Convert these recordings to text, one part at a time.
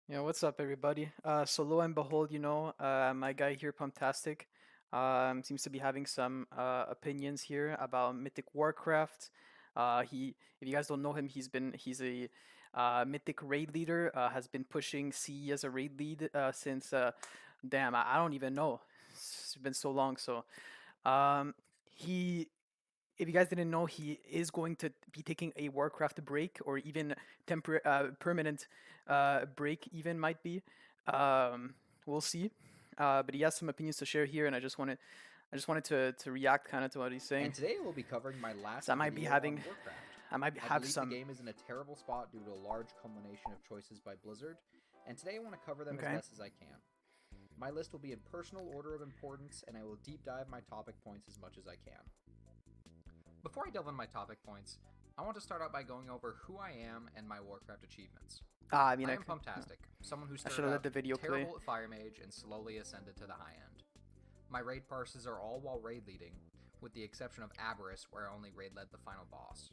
Yeah, what's up, everybody? So lo and behold, my guy here, Pumptastic, seems to be having some opinions here about Mythic Warcraft. If you guys don't know him, he's a Mythic raid leader. Has been pushing CE as a raid lead since damn, I don't even know. It's been so long. So um, he if you guys didn't know, he is going to be taking a Warcraft break, or even permanent break, even might be. We'll see. But he has some opinions to share here, and I just wanted to react kind of to what he's And saying. today will be covering my So last video on Warcraft. I might I have believe the some. game is in a terrible spot due to a large culmination of choices by Blizzard, and today I want to cover them as Okay. best as I can. My list will be in personal order of importance, and I will deep dive my topic points as much as I can. Before I delve into my topic points, I want to start out by going over who I am and my Warcraft achievements. I mean, I I am could. Pumptastic, someone who I should started have let out the video play. terrible at Fire Mage and slowly ascended to the high end. My raid parses are all while raid leading, with the exception of Aberrus, where I only raid led the final boss.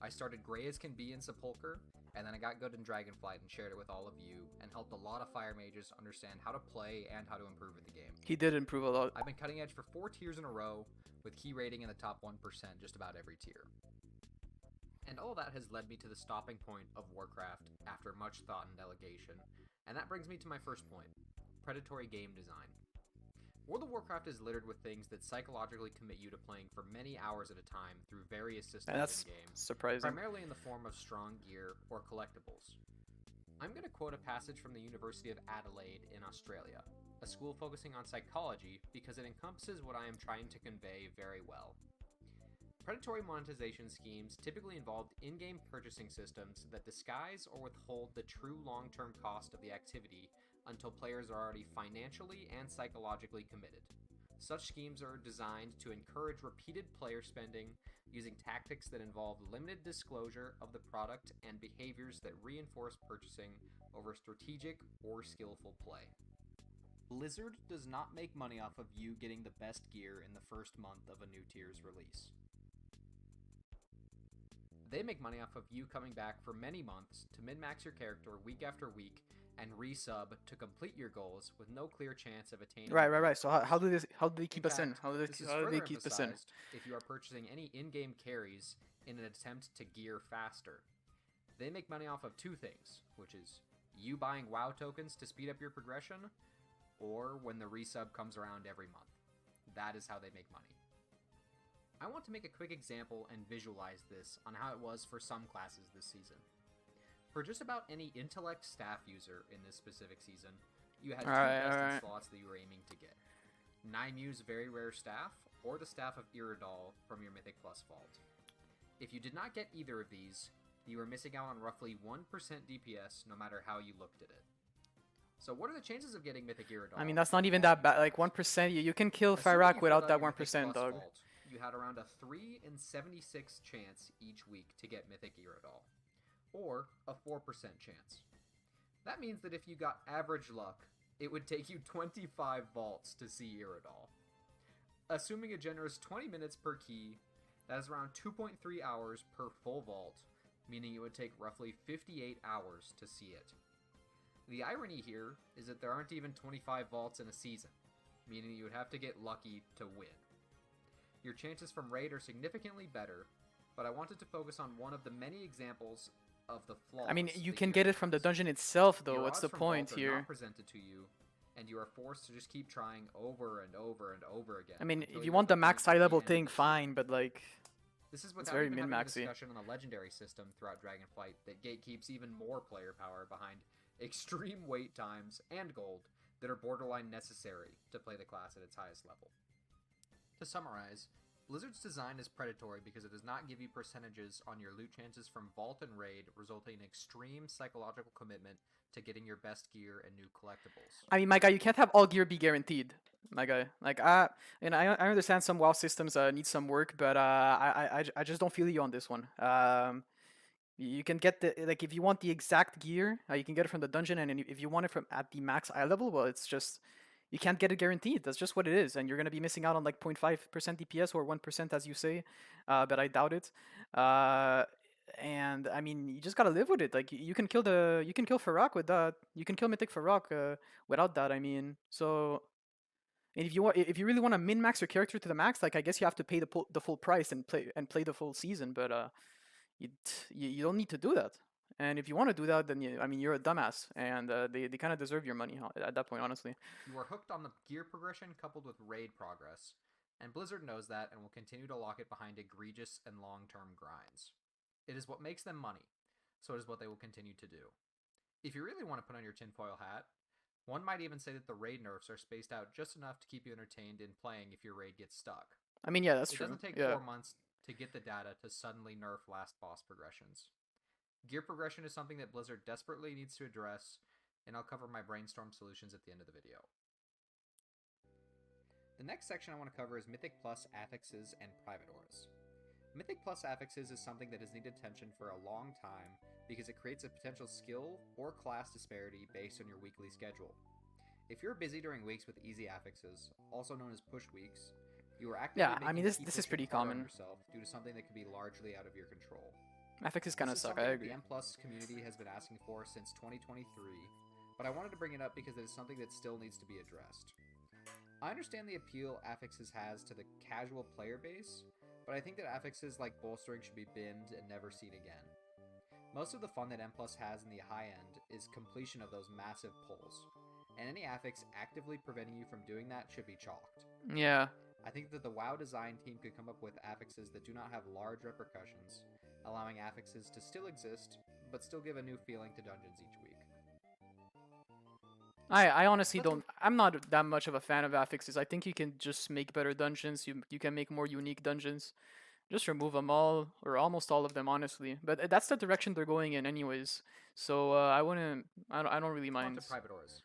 I started gray as can be in Sepulchre, and then I got good in Dragonflight and shared it with all of you, and helped a lot of Fire Mages understand how to play and how to improve in the game. He did improve a lot. I've been cutting edge for 4 tiers in a row, with key rating in the top 1% just about every tier. And all that has led me to the stopping point of Warcraft after much thought and delegation, and that brings me to my first point, predatory game design. World of Warcraft is littered with things that psychologically commit you to playing for many hours at a time through various And systems that's in-game, surprising. primarily in the form of strong gear or collectibles. I'm going to quote a passage from the University of Adelaide in Australia, a school focusing on psychology because it encompasses what I am trying to convey very well. Predatory monetization schemes typically involved in-game purchasing systems that disguise or withhold the true long-term cost of the activity until players are already financially and psychologically committed. Such schemes are designed to encourage repeated player spending using tactics that involve limited disclosure of the product and behaviors that reinforce purchasing over strategic or skillful play. Blizzard does not make money off of you getting the best gear in the first month of a new tier's release. They make money off of you coming back for many months to min-max your character week after week and resub to complete your goals with no clear chance of attaining Right, your right, goal right. So first. how do they In keep us in? fact, How do this they, is how do they further keep us in? emphasized if you are purchasing any in-game carries in an attempt to gear faster. They make money off of two things, which is you buying WoW tokens to speed up your progression, or when the resub comes around every month. That is how they make money. I want to make a quick example and visualize this on how it was for some classes this season. For just about any intellect staff user in this specific season, you had All two right, all besting right. slots that you were aiming to get. Nymu's very rare staff, or the staff of Iridal from your Mythic Plus vault. If you did not get either of these, you were missing out on roughly 1% DPS no matter how you looked at it. So what are the chances of getting Mythic Iridal? I mean, that's not even that bad. Like 1%, you can kill Assuming Fyrak you filled without out that your Mythic 1%, Plus dog. vault, you had around a 3 in 76 chance each week to get Mythic Iridal, or a 4% chance. That means that if you got average luck, it would take you 25 vaults to see Iridal. Assuming a generous 20 minutes per key, that is around 2.3 hours per full vault, meaning it would take roughly 58 hours to see it. The irony here is that there aren't even 25 vaults in a season, meaning you would have to get lucky to win. Your chances from raid are significantly better, but I wanted to focus on one of the many examples of the flaws I mean, you the can gear get it from the has. dungeon itself, though. Your What's odds the from point vault are not here? presented to you, and you are forced to just keep trying over and over and over again I mean, until if you you're at want the the max point high at the level end of thing, the tier. fine, but like, This is it's without very even min having a maxy. discussion on the legendary system throughout Dragonflight that gatekeeps even more player power behind extreme wait times and gold that are borderline necessary to play the class at its highest level. To summarize, Blizzard's design is predatory because it does not give you percentages on your loot chances from Vault and Raid, resulting in extreme psychological commitment to getting your best gear and new collectibles. I mean, my guy, you can't have all gear be guaranteed. My guy, like, I understand some WoW systems need some work, but I just don't feel you on this one. You can get the like if you want the exact gear, you can get it from the dungeon, and then if you want it from at the max eye level, well, it's just you can't get it guaranteed. That's just what it is, and you're gonna be missing out on like 0.5% DPS or 1% as you say, but I doubt it. Uh, and I mean, you just gotta live with it. Like you can kill Farrak with that. You can kill Mythic Farrak without that. I mean, so and if you really want to min max your character to the max, like I guess you have to pay the full price and play the full season. But you you don't need to do that. And if you want to do that, then I mean you're a dumbass, and they kind of deserve your money at that point, honestly. You are hooked on the gear progression coupled with raid progress, and Blizzard knows that and will continue to lock it behind egregious and long term grinds. It is what makes them money, so it is what they will continue to do. If you really want to put on your tinfoil hat, one might even say that the raid nerfs are spaced out just enough to keep you entertained in playing if your raid gets stuck. I mean, yeah, that's It true. doesn't take Yeah. 4 months to get the data to suddenly nerf last boss progressions. Gear progression is something that Blizzard desperately needs to address, and I'll cover my brainstorm solutions at the end of the video. The next section I want to cover is Mythic Plus affixes and private auras. Mythic Plus affixes is something that has needed attention for a long time because it creates a potential skill or class disparity based on your weekly schedule. If you're busy during weeks with easy affixes, also known as push weeks, you are actively Yeah, I mean making this key is pushing pretty harder on common. yourself due to something that can be largely out of your control. Affixes kind This of is suck. I something that the agree. M Plus community has been asking for since 2023, but I wanted to bring it up because it is something that still needs to be addressed. I understand the appeal affixes has to the casual player base, but I think that affixes like bolstering should be binned and never seen again. Most of the fun that M Plus has in the high end is completion of those massive pulls, and any affix actively preventing you from doing that should be chalked. Yeah. I think that the WoW design team could come up with affixes that do not have large repercussions, allowing affixes to still exist, but still give a new feeling to dungeons each week. I honestly Let's don't. I'm not that much of a fan of affixes. I think you can just make better dungeons. You can make more unique dungeons. Just remove them all or almost all of them, honestly. But that's the direction they're going in, anyways. So I wouldn't. I don't really go on to mind. private auras.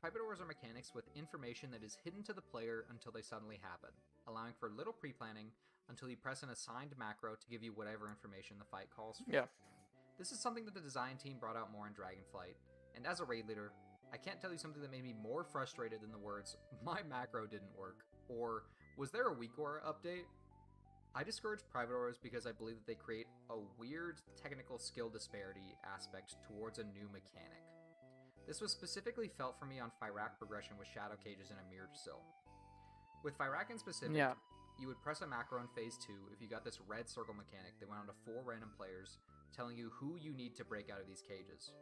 Private auras are mechanics with information that is hidden to the player until they suddenly happen, allowing for little pre-planning until you press an assigned macro to give you whatever information the fight calls for. Yeah. This is something that the design team brought out more in Dragonflight, and as a raid leader, I can't tell you something that made me more frustrated than the words, "My macro didn't work," or "Was there a weak aura update?" I discourage private auras because I believe that they create a weird technical skill disparity aspect towards a new mechanic. This was specifically felt for me on Fyrak progression with Shadow Cages and a Mirrored Sill. With Fyrak in specific, Yeah. you would press a macro in Phase 2 if you got this red circle mechanic that went on to 4 random players, telling you who you need to break out of these cages.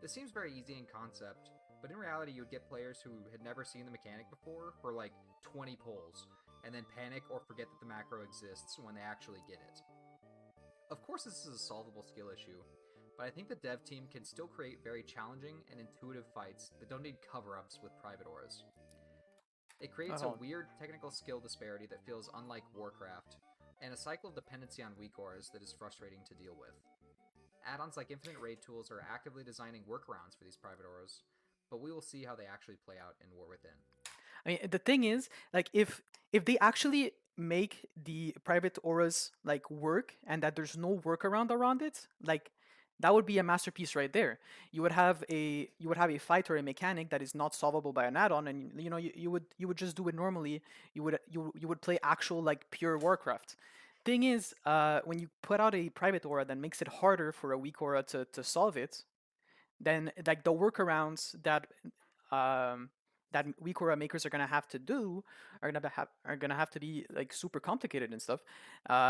This seems very easy in concept, but in reality you would get players who had never seen the mechanic before for like 20 pulls, and then panic or forget that the macro exists when they actually get it. Of course this is a solvable skill issue, but I think the dev team can still create very challenging and intuitive fights that don't need cover-ups with private auras. It creates a Oh. weird technical skill disparity that feels unlike Warcraft, and a cycle of dependency on weak auras that is frustrating to deal with. Add-ons like Infinite Raid Tools are actively designing workarounds for these private auras, but we will see how they actually play out in War Within. I mean, the thing is, like, if they actually make the private auras like work and that there's no workaround around it, like that would be a masterpiece right there. You would have a fight or a mechanic that is not solvable by an add-on, and you know you would just do it normally. You would play actual like pure Warcraft. Thing is, when you put out a private aura that makes it harder for a weak aura to solve it, then like the workarounds um, that WeCora makers are gonna have to do are gonna have to be like super complicated and stuff.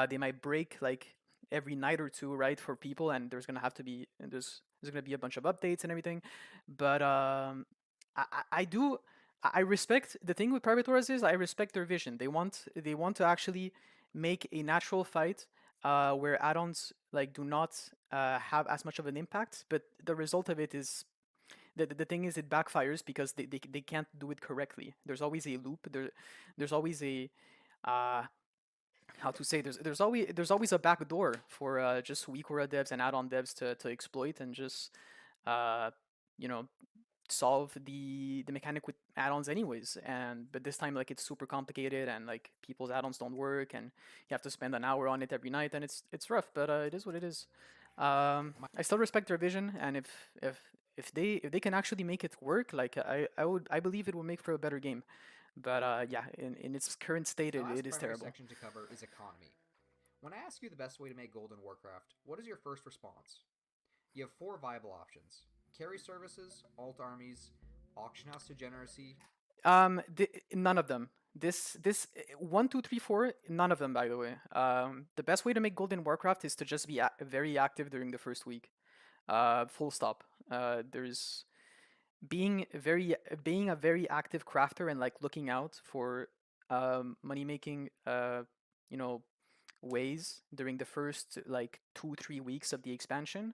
They might break like every night or two, right, for people, and there's gonna be a bunch of updates and everything. But I do I respect the thing with private auras is I respect their vision. They want to actually make a natural fight where add-ons like do not have as much of an impact, but the result of it is the thing is it backfires because they can't do it correctly. There's always a loop. There's always a uh, how to say there's always a back door for just weak aura devs and add-on devs to exploit and just uh, you know solve the mechanic with add-ons anyways. And but this time like it's super complicated and like people's add-ons don't work and you have to spend an hour on it every night and it's rough, but it is what it is. My, I still respect their vision, and if they can actually make it work, like I believe it will make for a better game. But yeah, in its current state, my it last is primary terrible. section to cover is economy. When I ask you the best way to make gold in Warcraft, what is your first response? You have four viable options: carry services, alt armies, auction house degeneracy. None of them. This one, two, three, four. None of them, by the way. The best way to make gold in Warcraft is to just be very active during the first week. Full stop. There's being a very active crafter and like looking out for money making you know ways during the first like 2 3 weeks of the expansion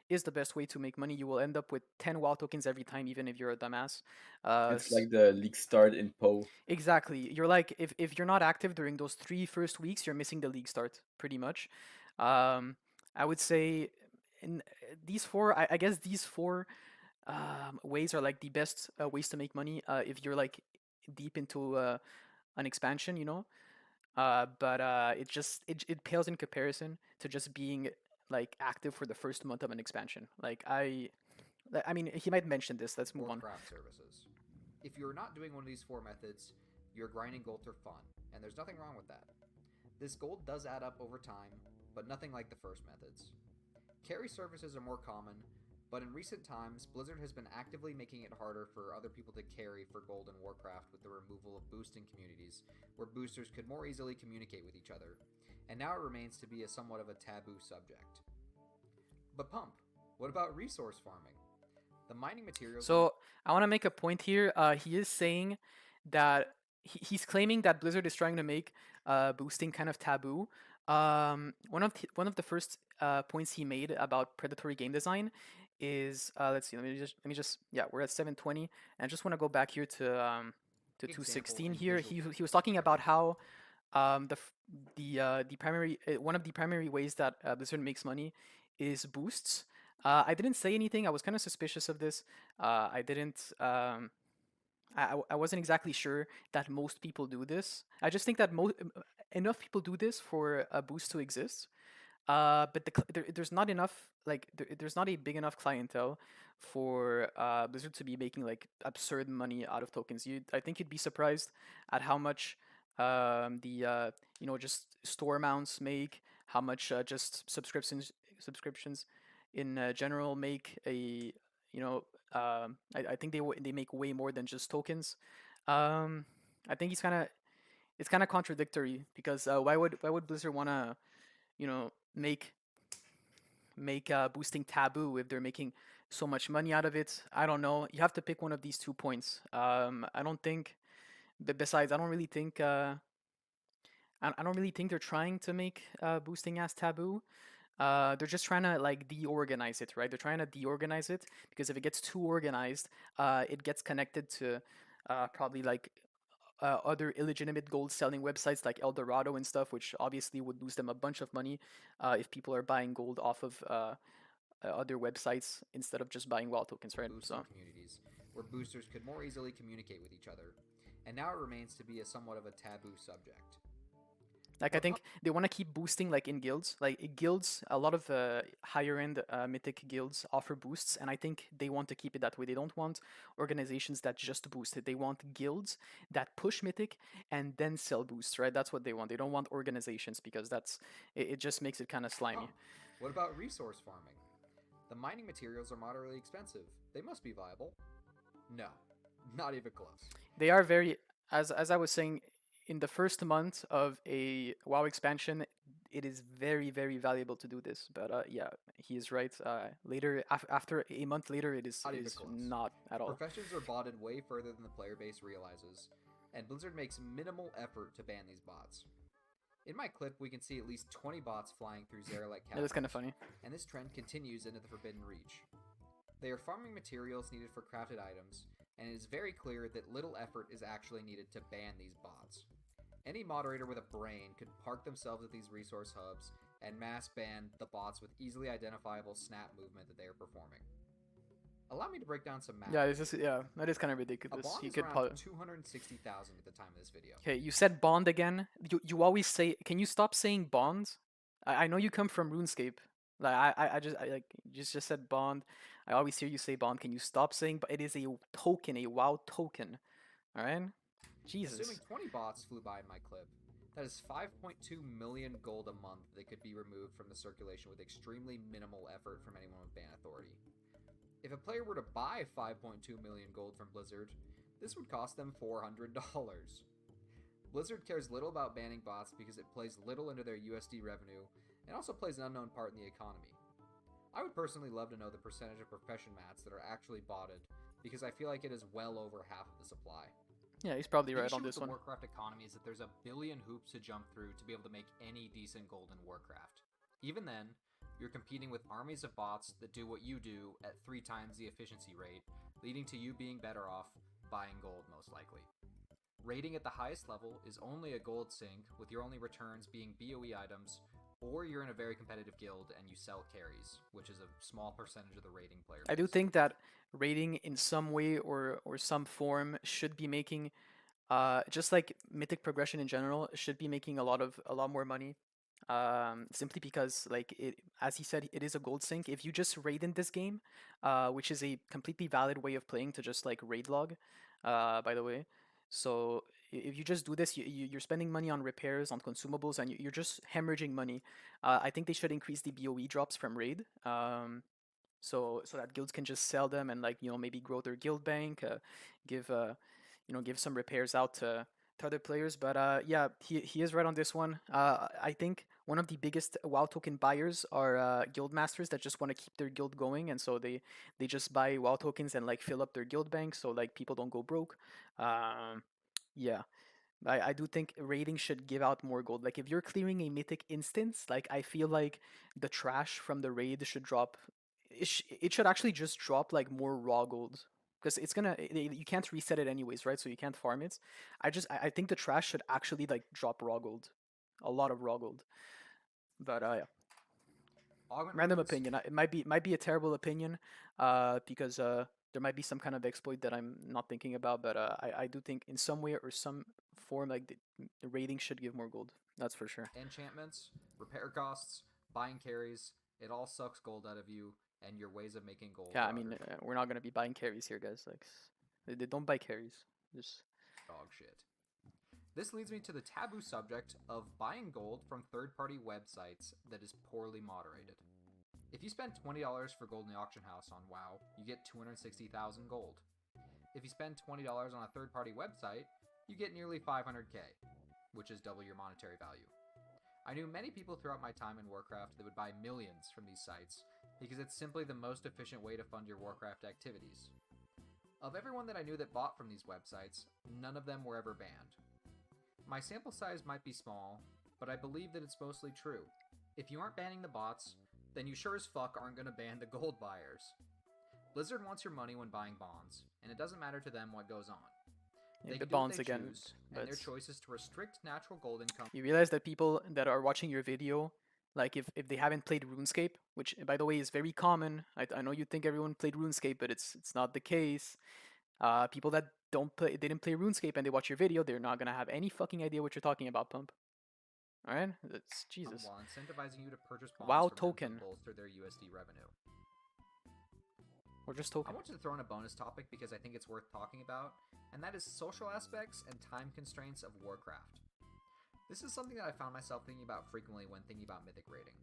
is the best way to make money. You will end up with 10 WoW tokens every time, even if you're a dumbass. It's like the league start in Poe. Exactly. You're like, if you're not active during those 3 first weeks, you're missing the league start pretty much. Um, I would say in these four, I guess these four ways are like the best ways to make money if you're like deep into an expansion, you know. But it pales in comparison to just being like active for the first month of an expansion. I mean, he might mention this. Let's move on. Warcraft services. If you're not doing one of these four methods, you're grinding gold for fun, and there's nothing wrong with that. This gold does add up over time, but nothing like the first methods. Carry services are more common, but in recent times, Blizzard has been actively making it harder for other people to carry for gold in Warcraft with the removal of boosting communities, where boosters could more easily communicate with each other, and now it remains to be a somewhat of a taboo subject. But Pump, what about resource farming? The mining materials are So I want to make a point here. He is saying that he's claiming that Blizzard is trying to make boosting kind of taboo. One of the first points he made about predatory game design is let's see. Let me just yeah, we're at 720, and I just want to go back here to example 216 and here. visual He was talking about how the primary one of the primary ways that Blizzard makes money is boosts. I didn't say anything. I was kind of suspicious of this. I didn't. I wasn't exactly sure that most people do this. I just think that enough people do this for a boost to exist. But there's not enough there's not a big enough clientele for Blizzard to be making like absurd money out of tokens. I think you'd be surprised at how much the just store mounts make, how much just subscriptions in general make a you know I think they make way more than just tokens. Um, I think it's kind of contradictory because why would Blizzard wanna make boosting taboo if they're making so much money out of it? I don't know. You have to pick one of these 2 points. I don't think. But besides, I don't really think they're trying to make boosting as taboo. They're just trying to like deorganize it, right? They're trying to deorganize it because if it gets too organized, it gets connected to probably like other illegitimate gold selling websites like Eldorado and stuff, which obviously would lose them a bunch of money if people are buying gold off of other websites instead of just buying WoW tokens, right? boosting So, communities, where boosters could more easily communicate with each other, and now it remains to be a somewhat of a taboo subject. like, I But Pump, think they want to keep boosting like in guilds. Like guilds, a lot of higher end mythic guilds offer boosts, and I think they want to keep it that way. They don't want organizations that just boost it. They want guilds that push mythic and then sell boosts, right? That's what they want. They don't want organizations because it just makes it kind of slimy. Pump, what about resource farming? The mining materials are moderately expensive. They must be viable. No, not even close. They are very, as I was saying, in the first month of a WoW expansion, it is very valuable to do this. But yeah, he is right. Later, after a month later, Not even is close. not at all. Professions are botted way further than the player base realizes, and Blizzard makes minimal effort to ban these bots. In my clip, we can see at least 20 bots flying through Zeralite That is kind of caverns, funny. and this trend continues into the Forbidden Reach. They are farming materials needed for crafted items, and it is very clear that little effort is actually needed to ban these bots. Any moderator with a brain could park themselves at these resource hubs and mass ban the bots with easily identifiable snap movement that they are performing. Allow me to break down some math. Yeah, that is kind of A ridiculous. bond He is could around probably. 260,000 at the time of this video. Okay, you said bond again. You always say. Can you stop saying bond? I know you come from RuneScape. Like I like you just said bond. I always hear you say bond. Can you stop saying? But it is a token, a WoW token. All right. Assuming Jesus. 20 bots flew by in my clip, That is 5.2 million gold a month that could be removed from the circulation with extremely minimal effort from anyone with ban authority. If a player were to buy 5.2 million gold from Blizzard, this would cost them $400. Blizzard cares little about banning bots because it plays little into their USD revenue and also plays an unknown part in the economy. I would personally love to know the percentage of profession mats that are actually botted, because I feel like it is well over half of the supply. Yeah, he's probably right on The this issue one. with the Warcraft economy is that there's a billion hoops to jump through to be able to make any decent gold in Warcraft. Even then, you're competing with armies of bots that do what you do at 3 times the efficiency rate, leading to you being better off buying gold most likely. Raiding at the highest level is only a gold sink, with your only returns being BOE items, or you're in a very competitive guild and you sell carries, which is a small percentage of the raiding player base. I do think that raiding in some way or some form should be making, just like mythic progression in general, should be making a lot more money. Simply because, like, it, as he said, it is a gold sink. If you just raid in this game, which is a completely valid way of playing, to just like raid log, by the way. So if you just do this, you're spending money on repairs, on consumables, and you're just hemorrhaging money. I think they should increase the BOE drops from raid. So that guilds can just sell them and, like, maybe grow their guild bank, give give some repairs out to other players. But yeah, he is right on this one. I think one of the biggest WoW token buyers are guild masters that just want to keep their guild going, and so they just buy WoW tokens and, like, fill up their guild bank so, like, people don't go broke. Yeah. I do think raiding should give out more gold. Like, if you're clearing a mythic instance, like, I feel like the trash from the raid should drop. It should actually just drop, like, more raw gold, because you can't reset it anyways, right? So you can't farm it. I think the trash should actually, like, drop raw gold, a lot of raw gold. But yeah, Augment random runes. opinion. It might be a terrible opinion, because there might be some kind of exploit that I'm not thinking about. But I do think in some way or some form, like, the rating should give more gold. That's for sure. Enchantments, repair costs, buying carries, it all sucks gold out of you and your ways of making gold. Yeah, I mean, we're not gonna be buying carries here, guys. Like, they don't buy carries. Just dog shit. This leads me to the taboo subject of buying gold from third-party websites that is poorly moderated. If you spend $20 for gold in the auction house on WoW, you get 260,000 gold. If you spend $20 on a third-party website, you get nearly 500k, which is double your monetary value. I knew many people throughout my time in Warcraft that would buy millions from these sites because it's simply the most efficient way to fund your Warcraft activities. Of everyone that I knew that bought from these websites, none of them were ever banned. My sample size might be small, but I believe that it's mostly true. If you aren't banning the bots, then you sure as fuck aren't going to ban the gold buyers. Blizzard wants your money when buying bonds, and it doesn't matter to them what goes on. They the can do what bonds they again. choose, and their choice is to restrict natural gold income. You realize that people that are watching your video, like, if they haven't played RuneScape, which, by the way, is very common. I know you think everyone played RuneScape, but it's not the case. People that didn't play RuneScape and they watch your video, they're not gonna have any fucking idea what you're talking about, Pump. All right, that's Jesus. While incentivizing you to purchase bonds WoW from token. them to bolster their USD revenue. Or just token. I want you to throw in a bonus topic because I think it's worth talking about, and that is social aspects and time constraints of Warcraft. This is something that I found myself thinking about frequently when thinking about mythic raiding.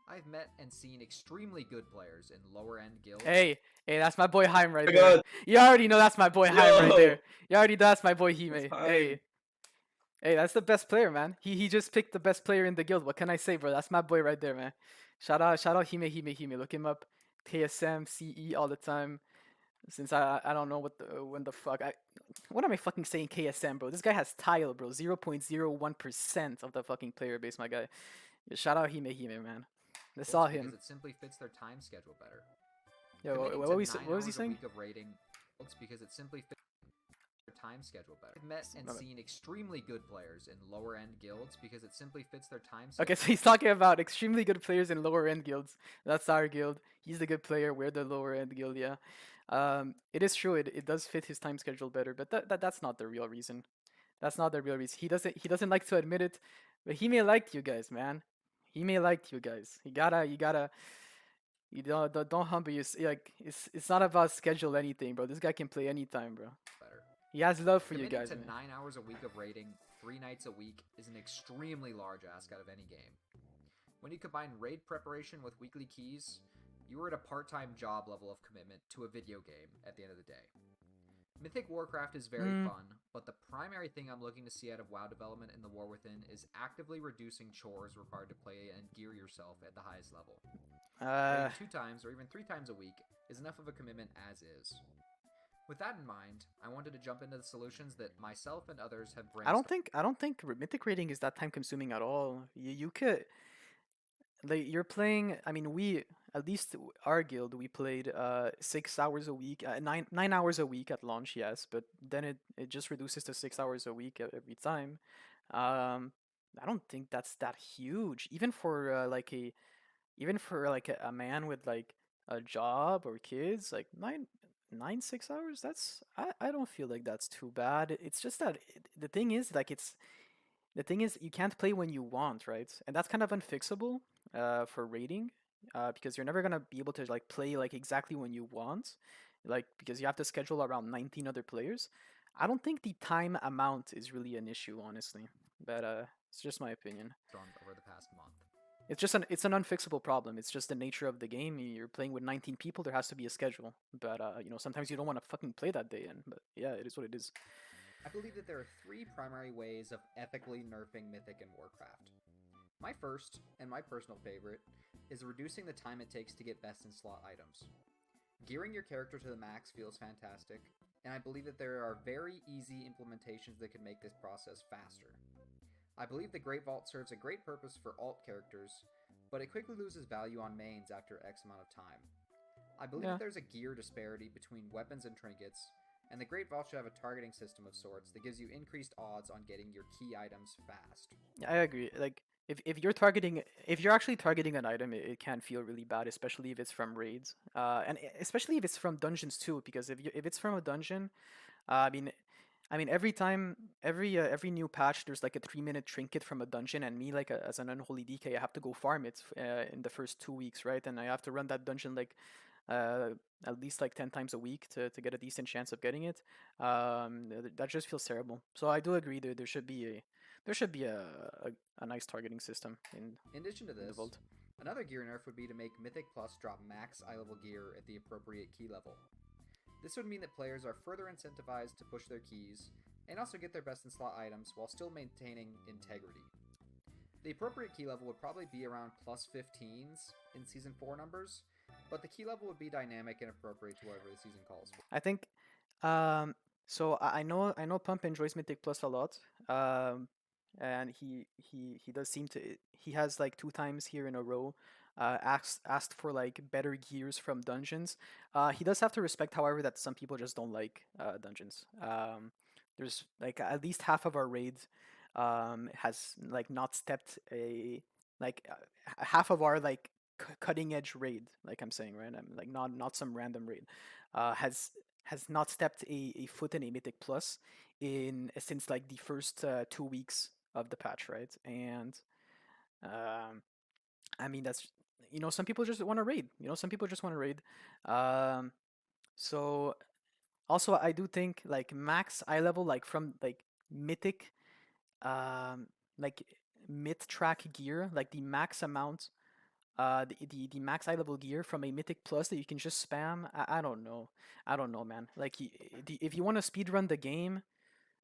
I've met and seen extremely good players in lower end guilds. Hey, that's my boy Haim right there. You already know that's my boy Haim right there. You already know that's my boy Hime. Hey, that's the best player, man. He just picked the best player in the guild. What can I say, bro? That's my boy right there, man. Shout out Hime. Look him up. KSM, CE all the time. Since I don't know when the fuck what am I fucking saying, KSM, bro? This guy has tile, bro. 0.01% of the fucking player base, my guy. Shout out Hime, man. I saw him. Because it simply fits their time schedule better. Yo, what was he saying? Of raiding, because it simply fits their time schedule better. I've met and seen extremely good players in lower end guilds because it simply fits their time schedule. Okay, so he's talking about extremely good players in lower end guilds. That's our guild. He's the good player. We're the lower end guild, yeah. It is true. It does fit his time schedule better, but that's not the real reason. That's not the real reason. He doesn't like to admit it, but he may like you guys, man. He may like you guys. You don't humble you. Like, it's not about schedule anything, bro. This guy can play anytime, bro. Better. He has love for you Committing guys, to man. 9 hours a week of raiding 3 nights a week is an extremely large ask out of any game. When you combine raid preparation with weekly keys, you are at a part-time job level of commitment to a video game at the end of the day. Mythic Warcraft is very Mm, fun, but the primary thing I'm looking to see out of WoW development in the War Within is actively reducing chores required to play and gear yourself at the highest level. uh, Raiding 2 times or even 3 times a week is enough of a commitment as is. With that in mind, I wanted to jump into the solutions that myself and others have brainstormed. I don't think mythic rating is that time consuming at all. You could like you're playing. I mean, we at least our guild we played 6 hours a week, 9 hours a week at launch, yes, but then it just reduces to 6 hours a week every time. Um, I don't think that's that huge, even for like a man with like a job or kids, like 6 hours. I don't feel like that's too bad. It's just that the thing is like the thing is you can't play when you want, right? And that's kind of unfixable for rating, because you're never gonna be able to like play like exactly when you want, like because you have to schedule around 19 other players. I don't think the time amount is really an issue, honestly, but it's just my opinion. Over the past month. It's an unfixable problem. It's just the nature of the game. You're playing with 19 people. There has to be a schedule. But sometimes you don't want to fucking play that day in. But yeah, it is what it is. I believe that there are 3 primary ways of ethically nerfing Mythic and Warcraft. My first, and my personal favorite, is reducing the time it takes to get best in slot items. Gearing your character to the max feels fantastic, and I believe that there are very easy implementations that can make this process faster. I believe the Great Vault serves a great purpose for alt characters, but it quickly loses value on mains after X amount of time. I believe Yeah, that there's a gear disparity between weapons and trinkets, and the Great Vault should have a targeting system of sorts that gives you increased odds on getting your key items fast. I agree. Like if you're actually targeting an item, it can feel really bad, especially if it's from raids, and especially if it's from dungeons too. Because if it's from a dungeon, uh, I mean, every time, every new patch, there's like a 3 minute trinket from a dungeon, and me, like as an unholy DK, I have to go farm it in the first 2 weeks, right? And I have to run that dungeon like uh, at least like 10 times a week to get a decent chance of getting it. That just feels terrible. So I do agree there should be a nice targeting system In addition to in the this, vault. another gear nerf would be to make Mythic Plus drop max eye level gear at the appropriate key level. This would mean that players are further incentivized to push their keys and also get their best in slot items while still maintaining integrity. The appropriate key level would probably be around plus 15s in Season 4 numbers, but the key level would be dynamic and appropriate to whatever the season calls for. I think um so I know Pump enjoys Mythic Plus a lot. And he does seem to he has like 2 times here in a row asked for like better gears from dungeons. He does have to respect, however, that some people just don't like dungeons. There's like at least half of our raids has like not stepped a like half of our like cutting edge raid, like I'm saying, right? I'm like not some random raid has not stepped a foot in a Mythic Plus in since like the first 2 weeks of the patch, right? And um, I mean that's some people just want to raid. Some people just want to raid. Um, so also I do think like max eye level, like from like Mythic, um, like mid track gear, like the max amount. The max eye level gear from a Mythic Plus that you can just spam. I don't know. I don't know, man. Like, if you want to speed run the game,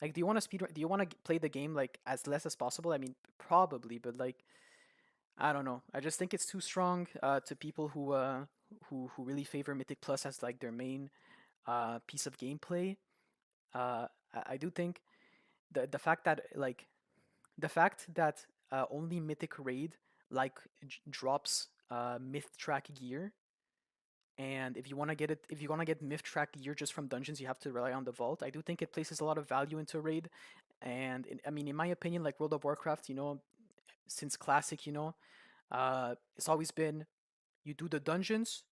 like, do you want to speed? Do you want to play the game like as less as possible? I mean, probably, but like, I don't know. I just think it's too strong to people who really favor Mythic Plus as like their main piece of gameplay. I do think the fact that only Mythic Raid like drops myth track gear, and if you want to get myth track gear just from dungeons, you have to rely on the vault. I do think it places a lot of value into raid, and I mean, in my opinion, like World of Warcraft, since classic, it's always been you do the dungeons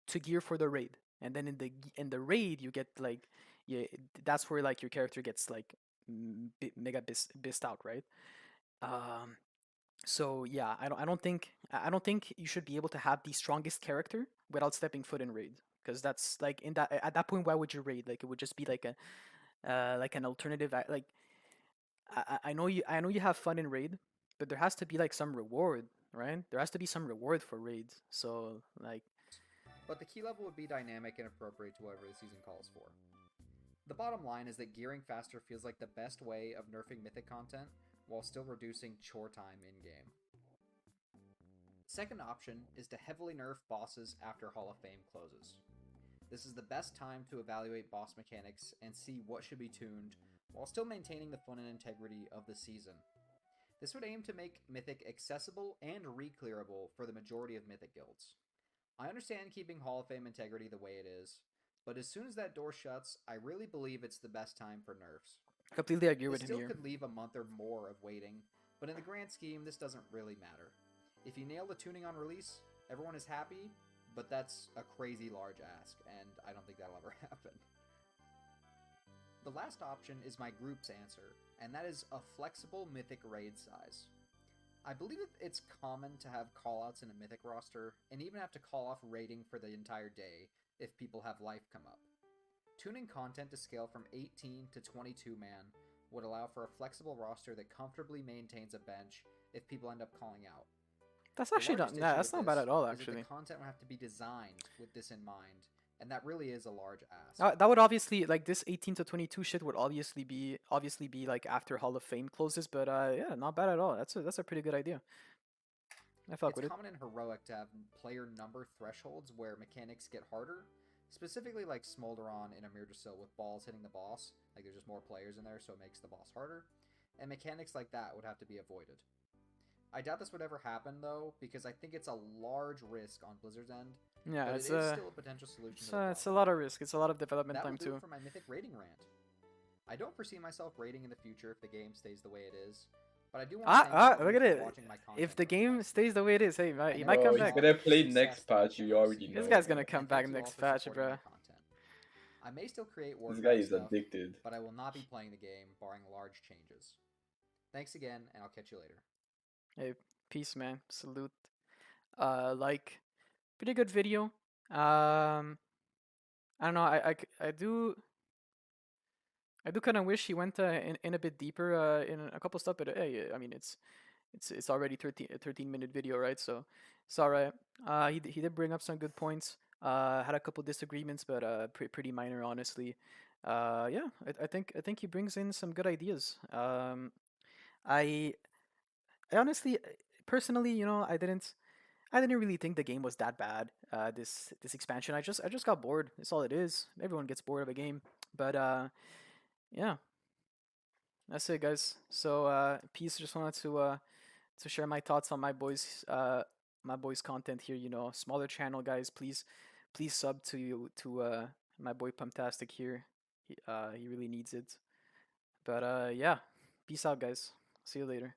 to gear for the raid, and then in the raid you get like, yeah, that's where like your character gets like mega bist out, right? Um, so yeah, I don't think you should be able to have the strongest character without stepping foot in raid, because that's like in that at that point, why would you raid? Like, it would just be like an alternative. Like I know you have fun in raid, but there has to be like some reward, right? There has to be some reward for raids. So like, But the key level would be dynamic and appropriate to whatever the season calls for. The bottom line is that gearing faster feels like the best way of nerfing mythic content while still reducing chore time in game. Second option is to heavily nerf bosses after Hall of Fame closes. This is the best time to evaluate boss mechanics and see what should be tuned while still maintaining the fun and integrity of the season. This would aim to make Mythic accessible and re-clearable for the majority of Mythic guilds. I understand keeping Hall of Fame integrity the way it is, but as soon as that door shuts, I really believe it's the best time for nerfs. completely agree This with him still here. could leave a month or more of waiting, but in the grand scheme, this doesn't really matter. If you nail the tuning on release, everyone is happy, but that's a crazy large ask, and I don't think that'll ever happen. The last option is my group's answer, and that is a flexible Mythic raid size. I believe it's common to have callouts in a Mythic roster, and even have to call off raiding for the entire day if people have life come up. Tuning content to scale from 18 to 22 man would allow for a flexible roster that comfortably maintains a bench if people end up calling out. That's The actually not. largest Nah, issue that's with not bad this at all. is that Actually, the content would have to be designed with this in mind, and that really is a large ask. that would obviously like this 18 to 22 shit would obviously be like after Hall of Fame closes. But yeah, not bad at all. That's a pretty good idea. I fuck It's with it. common in Heroic to have player number thresholds where mechanics get harder, specifically like Smolderon in Amirdrasil with balls hitting the boss, like there's just more players in there so it makes the boss harder, and mechanics like that would have to be avoided. I doubt this would ever happen though, because I think it's a large risk on Blizzard's end, Yeah, but it it's is still a potential solution to the problem. it's a lot of risk. It's a lot of development That will time do too. it for my Mythic rating rant. I don't foresee myself rating in the future if the game stays the way it is, but I do want to thank all of Look you at for it. watching my content If the over the game past stays year. the way it is, hey, I he know might come Oh, it's he's back. all gonna been play success next that patch. you've You already received. This know. guy's gonna come And back thank you all next for patch, supporting bro. my content. I may still create This guy Warcraft is stuff, addicted. but I will not be playing the game barring large changes. Thanks again, and I'll catch you later. Hey, peace, man. Salute. Like, pretty good video. I don't know. I do kind of wish he went in a bit deeper in a couple stuff, but hey, I mean it's already 13-minute video, right? So it's all right. He did bring up some good points. Had a couple disagreements, but pretty minor, honestly. Yeah, I think he brings in some good ideas. I I honestly, personally, you know, I didn't really think the game was that bad. This expansion, I just got bored. That's all it is. Everyone gets bored of a game, but yeah, that's it, guys. So peace. Just wanted to share my thoughts on my boys content here. You know, smaller channel, guys. Please sub to my boy Pumptastic here. He really needs it. But yeah, peace out, guys. See you later.